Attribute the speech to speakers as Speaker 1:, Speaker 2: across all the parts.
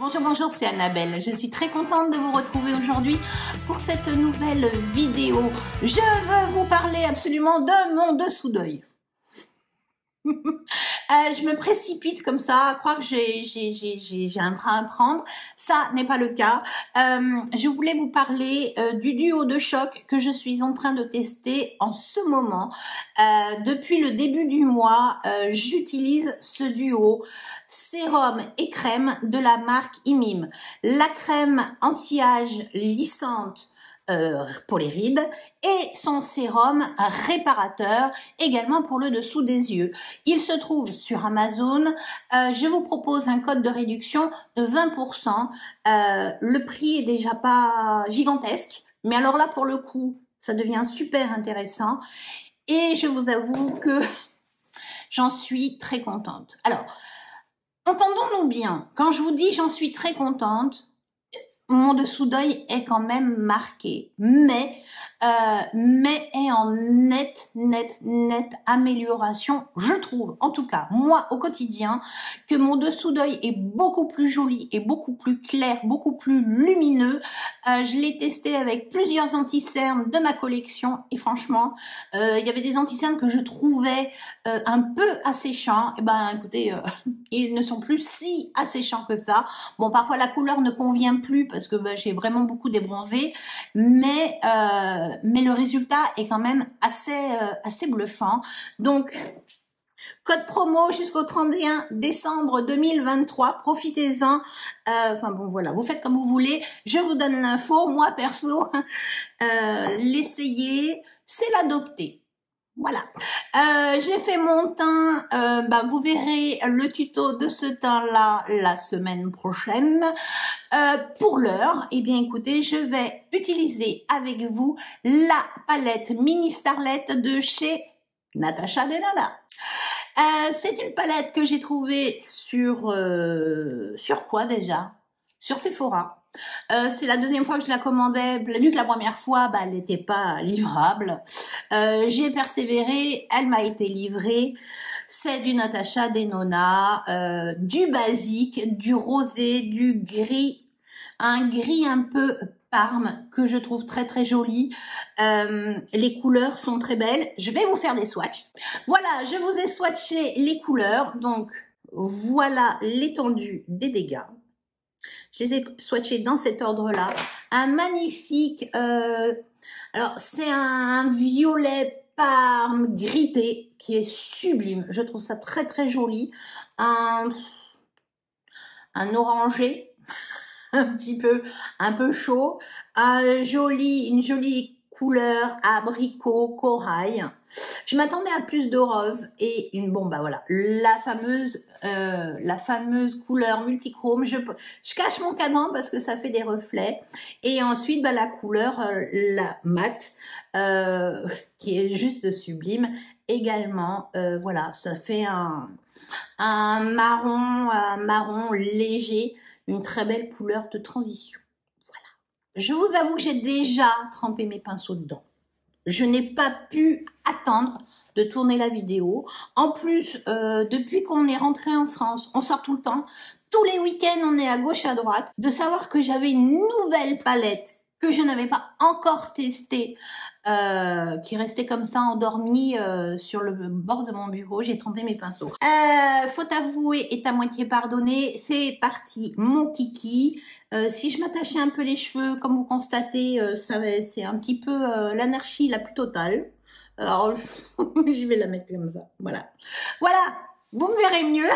Speaker 1: Bonjour, bonjour, c'est Annabelle. Je suis très contente de vous retrouver aujourd'hui pour cette nouvelle vidéo. Je veux vous parler absolument de mon dessous d'œil. Je me précipite comme ça, à croire que j'ai un train à prendre. Ça n'est pas le cas. Je voulais vous parler du duo de choc que je suis en train de tester en ce moment. Depuis le début du mois, j'utilise ce duo sérum et crème de la marque Imim. La crème anti-âge lissante pour les rides et son sérum réparateur également pour le dessous des yeux. Il se trouve sur Amazon. Je vous propose un code de réduction de 20%. Le prix est déjà pas gigantesque, mais alors là pour le coup ça devient super intéressant et je vous avoue que j'en suis très contente. Alors entendons-nous bien, quand je vous dis j'en suis très contente, mon dessous d'œil est quand même marqué, mais est en nette amélioration, je trouve, en tout cas, moi, au quotidien, que mon dessous d'œil est beaucoup plus joli et beaucoup plus clair, beaucoup plus lumineux. Je l'ai testé avec plusieurs anti-cernes de ma collection et franchement, il y avait des anti-cernes que je trouvais un peu asséchants. Et ben, écoutez, ils ne sont plus si asséchants que ça. Bon, parfois la couleur ne convient plus parce que j'ai vraiment beaucoup débronzé, mais le résultat est quand même assez bluffant. Donc code promo jusqu'au 31 décembre 2023, profitez-en. Enfin bon voilà, vous faites comme vous voulez, je vous donne l'info. Moi perso, l'essayer, c'est l'adopter. Voilà, j'ai fait mon teint, vous verrez le tuto de ce teint-là la semaine prochaine. Pour l'heure, eh bien écoutez, je vais utiliser avec vous la palette Mini Starlet de chez Natasha Denona. C'est une palette que j'ai trouvée sur quoi déjà? Sur Sephora. C'est la deuxième fois que je la commandais, vu que la première fois, elle n'était pas livrable. J'ai persévéré, elle m'a été livrée. C'est du Natasha Denona, du basique, du rosé, du gris, un gris un peu parme que je trouve très joli. Les couleurs sont très belles. Je vais vous faire des swatchs. Voilà, je vous ai swatché les couleurs. Donc, voilà l'étendue des dégâts. Je les ai swatchés dans cet ordre-là. Un magnifique... alors, c'est un violet parme grité qui est sublime. Je trouve ça très joli. Un orangé, un peu chaud. Une jolie couleur abricot, corail. Je m'attendais à plus de rose et voilà, la fameuse couleur multichrome. Je cache mon cadran parce que ça fait des reflets. Et ensuite, la couleur, la mat, qui est juste sublime. Également, voilà, ça fait un marron léger, une très belle couleur de transition. Voilà. Je vous avoue que j'ai déjà trempé mes pinceaux dedans. Je n'ai pas pu attendre de tourner la vidéo. En plus, depuis qu'on est rentré en France, on sort tout le temps. Tous les week-ends, on est à gauche, à droite. De savoir que j'avais une nouvelle palette que je n'avais pas encore testée, qui restait comme ça endormie sur le bord de mon bureau. J'ai trempé mes pinceaux. Faute avouée est à moitié pardonnée. C'est parti, mon kiki. Si je m'attachais un peu les cheveux, comme vous constatez, c'est un petit peu l'anarchie la plus totale. Alors, je vais la mettre comme ça. Voilà. Voilà, vous me verrez mieux.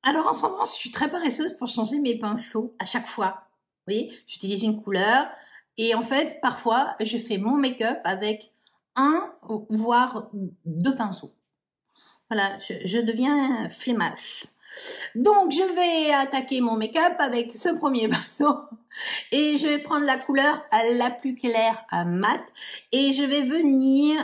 Speaker 1: Alors, en ce moment, je suis très paresseuse pour changer mes pinceaux à chaque fois. Vous voyez, j'utilise une couleur. Et en fait, parfois, je fais mon make-up avec un, voire deux pinceaux. Voilà, je deviens flemmasse. Donc, je vais attaquer mon make-up avec ce premier pinceau et je vais prendre la couleur la plus claire à mat et je vais venir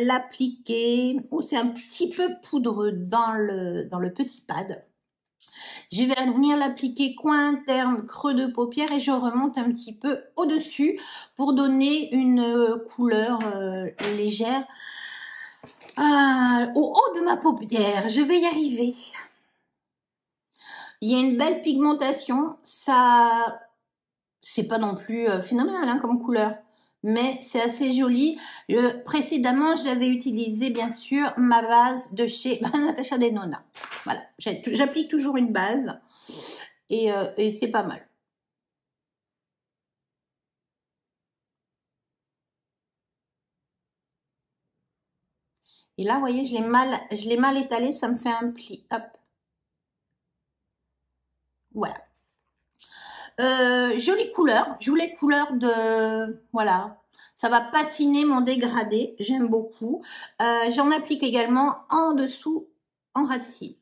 Speaker 1: l'appliquer. C'est un petit peu poudreux dans le petit pad. Je vais venir l'appliquer coin interne, creux de paupière et je remonte un petit peu au-dessus pour donner une couleur légère au haut de ma paupière. Je vais y arriver. Il y a une belle pigmentation. Ça, c'est pas non plus phénoménal hein, comme couleur, mais c'est assez joli. Précédemment, j'avais utilisé bien sûr ma base de chez Natasha Denona. Voilà, j'applique toujours une base et c'est pas mal. Et là, vous voyez, je l'ai mal étalé, ça me fait un pli. Hop. Voilà. Jolie couleur. Je voulais couleur de... Voilà. Ça va patiner mon dégradé. J'aime beaucoup. J'en applique également en dessous, en ras de cils.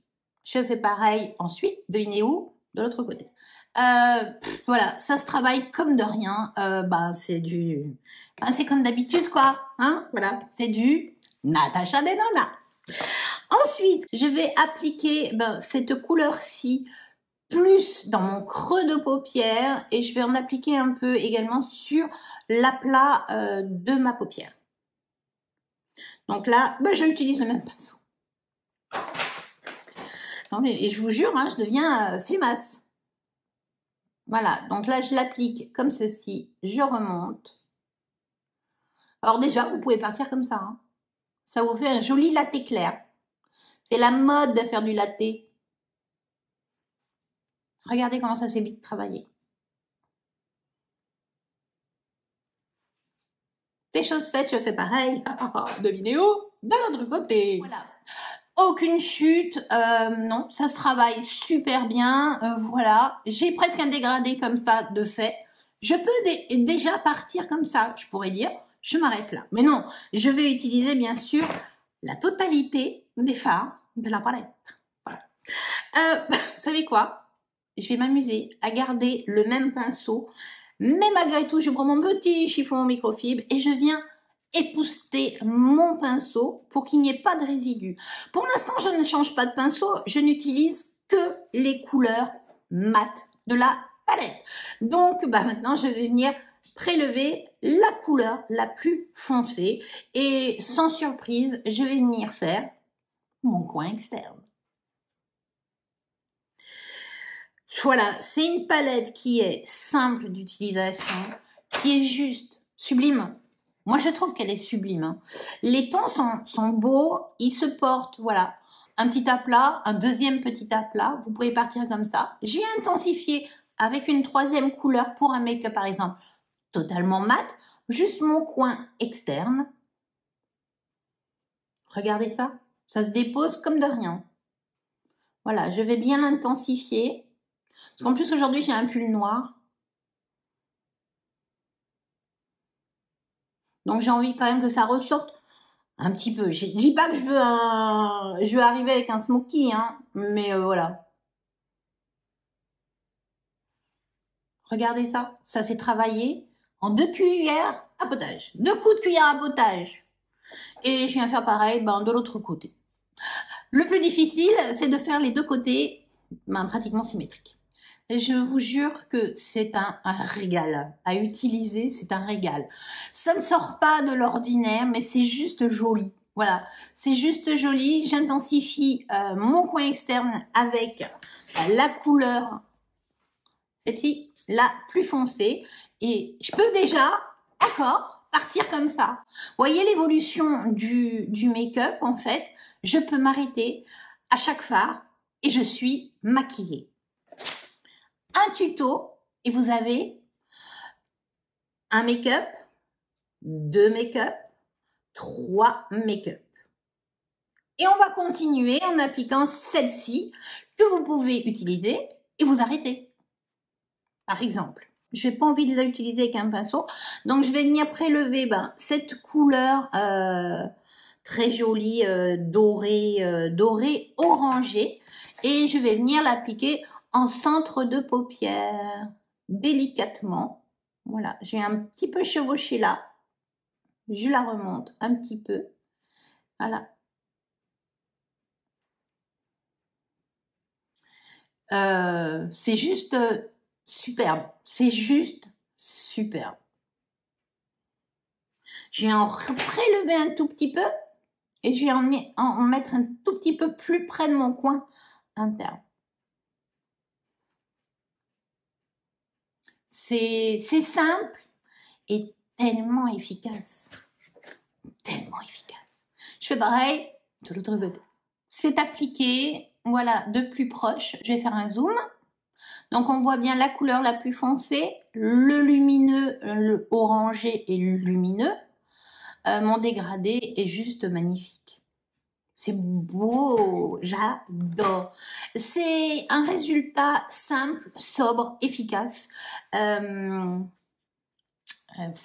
Speaker 1: Je fais pareil ensuite. Devinez où? De l'autre côté. Voilà, ça se travaille comme de rien. C'est du... c'est comme d'habitude, quoi. Hein, voilà, c'est du Natasha Denona. Ensuite, je vais appliquer cette couleur-ci plus dans mon creux de paupière et je vais en appliquer un peu également sur l'aplat de ma paupière. Donc là, j'utilise le même pinceau. Non, et je vous jure, hein, je deviens flimasse. Voilà, donc là, je l'applique comme ceci, je remonte. Alors déjà, vous pouvez partir comme ça. Hein. Ça vous fait un joli latte clair. C'est la mode de faire du latte. Regardez comment ça s'est vite travaillé. C'est chose faite, je fais pareil. Devinez où? De l'autre côté. Voilà. Aucune chute, non, ça se travaille super bien, voilà. J'ai presque un dégradé comme ça de fait. Je peux déjà partir comme ça, je pourrais dire, je m'arrête là. Mais non, je vais utiliser bien sûr la totalité des fards de la palette. Voilà. Vous savez quoi? Je vais m'amuser à garder le même pinceau, mais malgré tout, je prends mon petit chiffon microfibre et je viens épousseter mon pinceau pour qu'il n'y ait pas de résidus. Pour l'instant, je ne change pas de pinceau, je n'utilise que les couleurs mates de la palette. Donc, maintenant, je vais venir prélever la couleur la plus foncée et sans surprise, je vais venir faire mon coin externe. Voilà, c'est une palette qui est simple d'utilisation, qui est juste sublime. Moi, je trouve qu'elle est sublime. Hein. Les tons sont beaux, ils se portent, voilà. Un petit aplat, un deuxième petit aplat, vous pouvez partir comme ça. J'ai intensifié avec une troisième couleur pour un make-up, par exemple, totalement mat, juste mon coin externe. Regardez ça, ça se dépose comme de rien. Voilà, je vais bien l'intensifier. Parce qu'en plus, aujourd'hui, j'ai un pull noir. Donc, j'ai envie quand même que ça ressorte un petit peu. Je dis pas que je veux arriver avec un smoky, hein. Mais voilà. Regardez ça. Ça s'est travaillé en 2 cuillères à potage. 2 coups de cuillère à potage. Et je viens faire pareil, de l'autre côté. Le plus difficile, c'est de faire les deux côtés, pratiquement symétriques. Et je vous jure que c'est un régal à utiliser, c'est un régal. Ça ne sort pas de l'ordinaire, mais c'est juste joli. Voilà, c'est juste joli. J'intensifie mon coin externe avec la couleur, celle-ci, la plus foncée. Et je peux déjà encore partir comme ça. Vous voyez l'évolution du make-up, en fait. Je peux m'arrêter à chaque fard et je suis maquillée. Un tuto et vous avez un make-up, 2 make-up, 3 make-up. Et on va continuer en appliquant celle-ci que vous pouvez utiliser et vous arrêter. Par exemple, je n'ai pas envie de l'utiliser avec un pinceau, donc je vais venir prélever cette couleur très jolie, dorée orangée, et je vais venir l'appliquer en centre de paupière, délicatement. Voilà, je vais un petit peu chevaucher là, je la remonte un petit peu, voilà. C'est juste superbe, c'est juste superbe. Je vais en prélever un tout petit peu et je vais en mettre un tout petit peu plus près de mon coin interne. C'est simple et tellement efficace. Tellement efficace. Je fais pareil de l'autre côté. C'est appliqué, voilà, de plus proche. Je vais faire un zoom. Donc on voit bien la couleur la plus foncée, le lumineux, le orangé et le lumineux. Mon dégradé est juste magnifique. C'est beau, j'adore. C'est un résultat simple, sobre, efficace.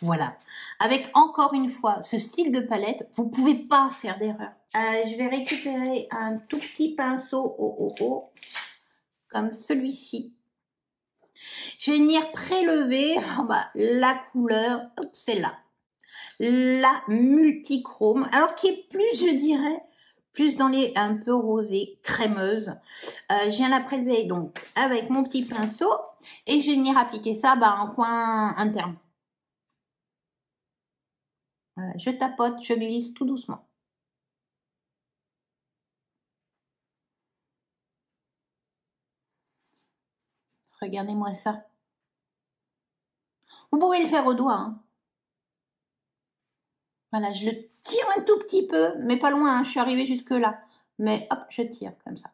Speaker 1: Voilà. Avec encore une fois ce style de palette, vous pouvez pas faire d'erreur. Je vais récupérer un tout petit pinceau comme celui-ci. Je vais venir prélever la couleur, c'est là, la multichrome, alors qui est plus, je dirais, plus dans les un peu rosé, crémeuse. Je viens la prélever donc avec mon petit pinceau et je vais venir appliquer ça en coin interne. Voilà, je tapote, je glisse tout doucement. Regardez-moi ça. Vous pouvez le faire au doigt. Hein. Voilà, je le tire un tout petit peu, mais pas loin, hein, je suis arrivée jusque là. Mais hop, je tire comme ça.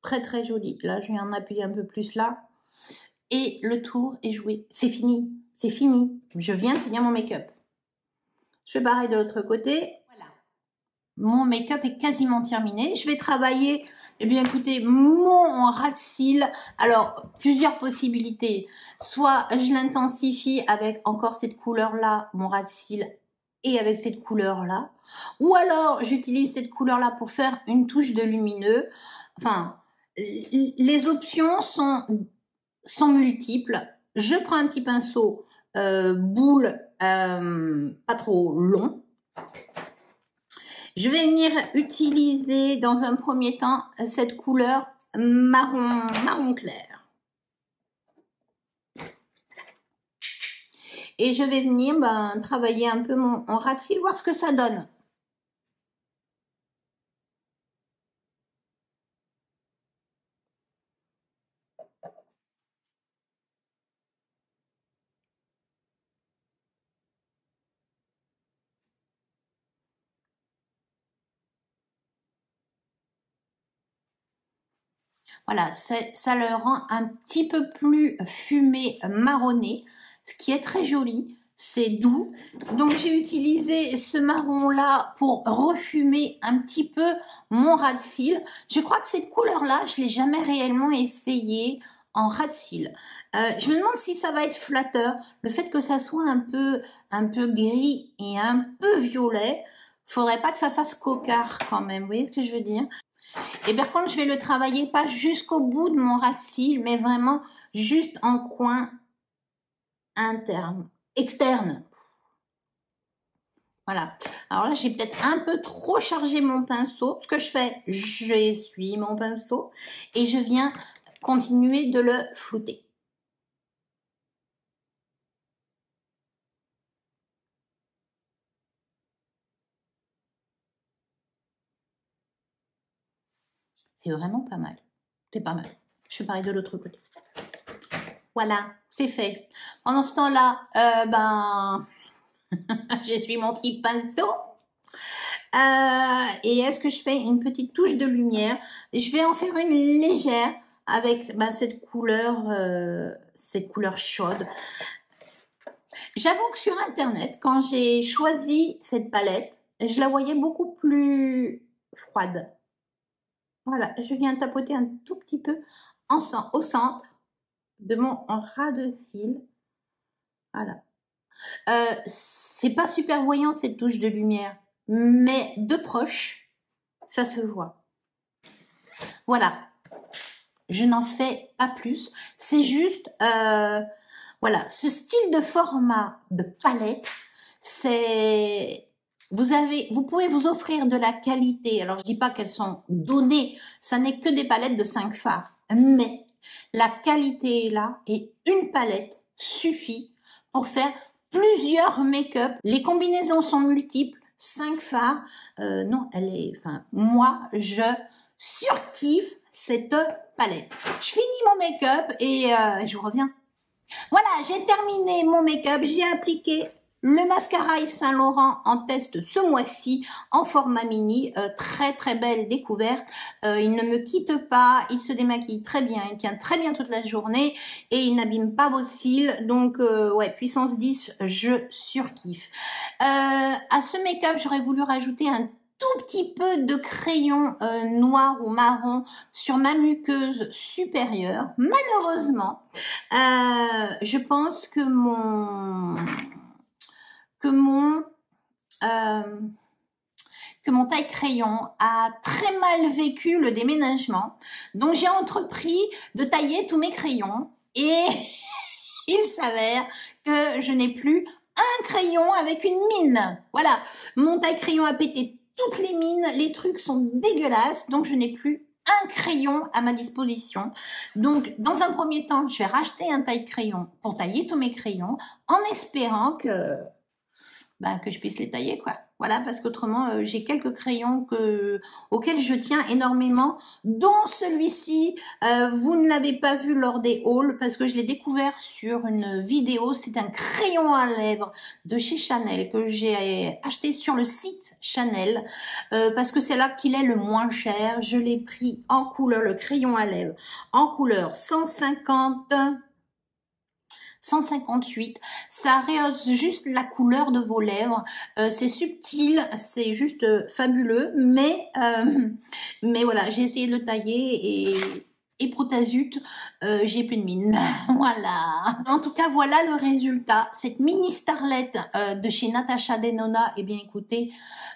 Speaker 1: Très très joli. Là, je viens en appuyer un peu plus là. Et le tour est joué. C'est fini. C'est fini. Je viens de finir mon make-up. Je fais pareil de l'autre côté. Voilà. Mon make-up est quasiment terminé. Je vais travailler, eh bien écoutez, mon ras de cils. Alors, plusieurs possibilités. Soit je l'intensifie avec encore cette couleur-là, mon ras de cils, et avec cette couleur-là. Ou alors, j'utilise cette couleur-là pour faire une touche de lumineux. Enfin, les options sont multiples. Je prends un petit pinceau boule, pas trop long. Je vais venir utiliser dans un premier temps cette couleur marron clair. Et je vais venir travailler un peu mon ras de cils, voir ce que ça donne. Voilà, ça le rend un petit peu plus fumé, marronné, ce qui est très joli. C'est doux. Donc, j'ai utilisé ce marron-là pour refumer un petit peu mon ras de cils. Je crois que cette couleur-là, je l'ai jamais réellement essayé en ras de cils. Je me demande si ça va être flatteur. Le fait que ça soit un peu gris et un peu violet, faudrait pas que ça fasse cocard quand même. Vous voyez ce que je veux dire? Et par contre, je vais le travailler pas jusqu'au bout de mon ras de cils, mais vraiment juste en coin externe. Voilà. Alors là, j'ai peut-être un peu trop chargé mon pinceau. Ce que je fais, j'essuie mon pinceau et je viens continuer de le flouter. C'est vraiment pas mal. C'est pas mal. Je fais pareil de l'autre côté. Voilà, c'est fait. Pendant ce temps-là, j'essuie mon petit pinceau. Et est-ce que je fais une petite touche de lumière? Je vais en faire une légère avec cette couleur chaude. J'avoue que sur internet, quand j'ai choisi cette palette, je la voyais beaucoup plus froide. Voilà, je viens tapoter un tout petit peu au centre de mon ras de cils. Voilà. C'est pas super voyant cette touche de lumière, mais de proche, ça se voit. Voilà. Je n'en fais pas plus. C'est juste, voilà, ce style de format de palette, vous pouvez vous offrir de la qualité. Alors, je dis pas qu'elles sont données. Ça n'est que des palettes de 5 fards. Mais la qualité est là et une palette suffit pour faire plusieurs make-up. Les combinaisons sont multiples. 5 fards. Non, moi, je surkiffe cette palette. Je finis mon make-up et je vous reviens. Voilà, j'ai terminé mon make-up, j'ai appliqué le mascara Yves Saint Laurent en test ce mois-ci en format mini, très très belle découverte. Il ne me quitte pas, il se démaquille très bien, il tient très bien toute la journée et il n'abîme pas vos cils. Donc ouais, puissance 10, je surkiffe. À ce make-up, j'aurais voulu rajouter un tout petit peu de crayon noir ou marron sur ma muqueuse supérieure. Malheureusement, je pense que mon taille crayon a très mal vécu le déménagement. Donc j'ai entrepris de tailler tous mes crayons et il s'avère que je n'ai plus un crayon avec une mine. Voilà, mon taille crayon a pété toutes les mines, les trucs sont dégueulasses, donc je n'ai plus un crayon à ma disposition. Donc, dans un premier temps, je vais racheter un taille-crayon pour tailler tous mes crayons, en espérant que je puisse les tailler, quoi. Voilà, parce qu'autrement, j'ai quelques crayons auxquels je tiens énormément, dont celui-ci, vous ne l'avez pas vu lors des hauls, parce que je l'ai découvert sur une vidéo. C'est un crayon à lèvres de chez Chanel, que j'ai acheté sur le site Chanel, parce que c'est là qu'il est le moins cher. Je l'ai pris en couleur, le crayon à lèvres, en couleur 158, ça rehausse juste la couleur de vos lèvres, c'est subtil, c'est juste fabuleux, mais voilà, j'ai essayé de le tailler et proutazut, j'ai plus de mine. Voilà. En tout cas, voilà le résultat. Cette mini starlette de chez Natasha Denona, eh bien écoutez,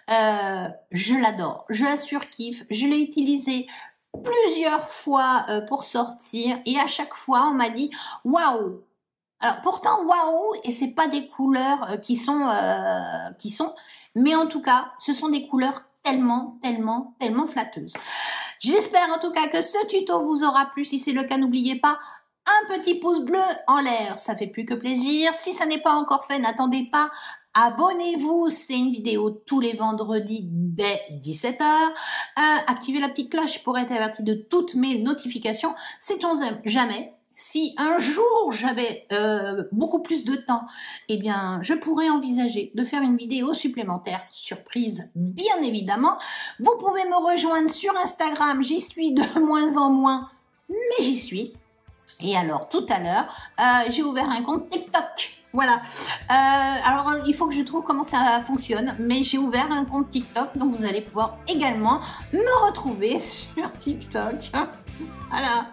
Speaker 1: je l'adore, je la surkiffe, je l'ai utilisée plusieurs fois pour sortir et à chaque fois on m'a dit waouh. Alors pourtant waouh, et c'est pas des couleurs qui sont, mais en tout cas ce sont des couleurs tellement flatteuses. J'espère en tout cas que ce tuto vous aura plu. Si c'est le cas, n'oubliez pas un petit pouce bleu en l'air, ça fait plus que plaisir. Si ça n'est pas encore fait, n'attendez pas. Abonnez-vous, c'est une vidéo tous les vendredis dès 17 h. Activez la petite cloche pour être averti de toutes mes notifications. Sait-on jamais, si un jour j'avais beaucoup plus de temps, eh bien, je pourrais envisager de faire une vidéo supplémentaire, surprise, bien évidemment. Vous pouvez me rejoindre sur Instagram, j'y suis de moins en moins, mais j'y suis. Et alors, tout à l'heure, j'ai ouvert un compte TikTok. Voilà. Alors, il faut que je trouve comment ça fonctionne, mais j'ai ouvert un compte TikTok, donc vous allez pouvoir également me retrouver sur TikTok. Voilà.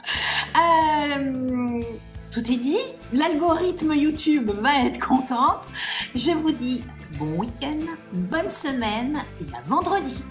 Speaker 1: Tout est dit. L'algorithme YouTube va être contente. Je vous dis bon week-end, bonne semaine et à vendredi.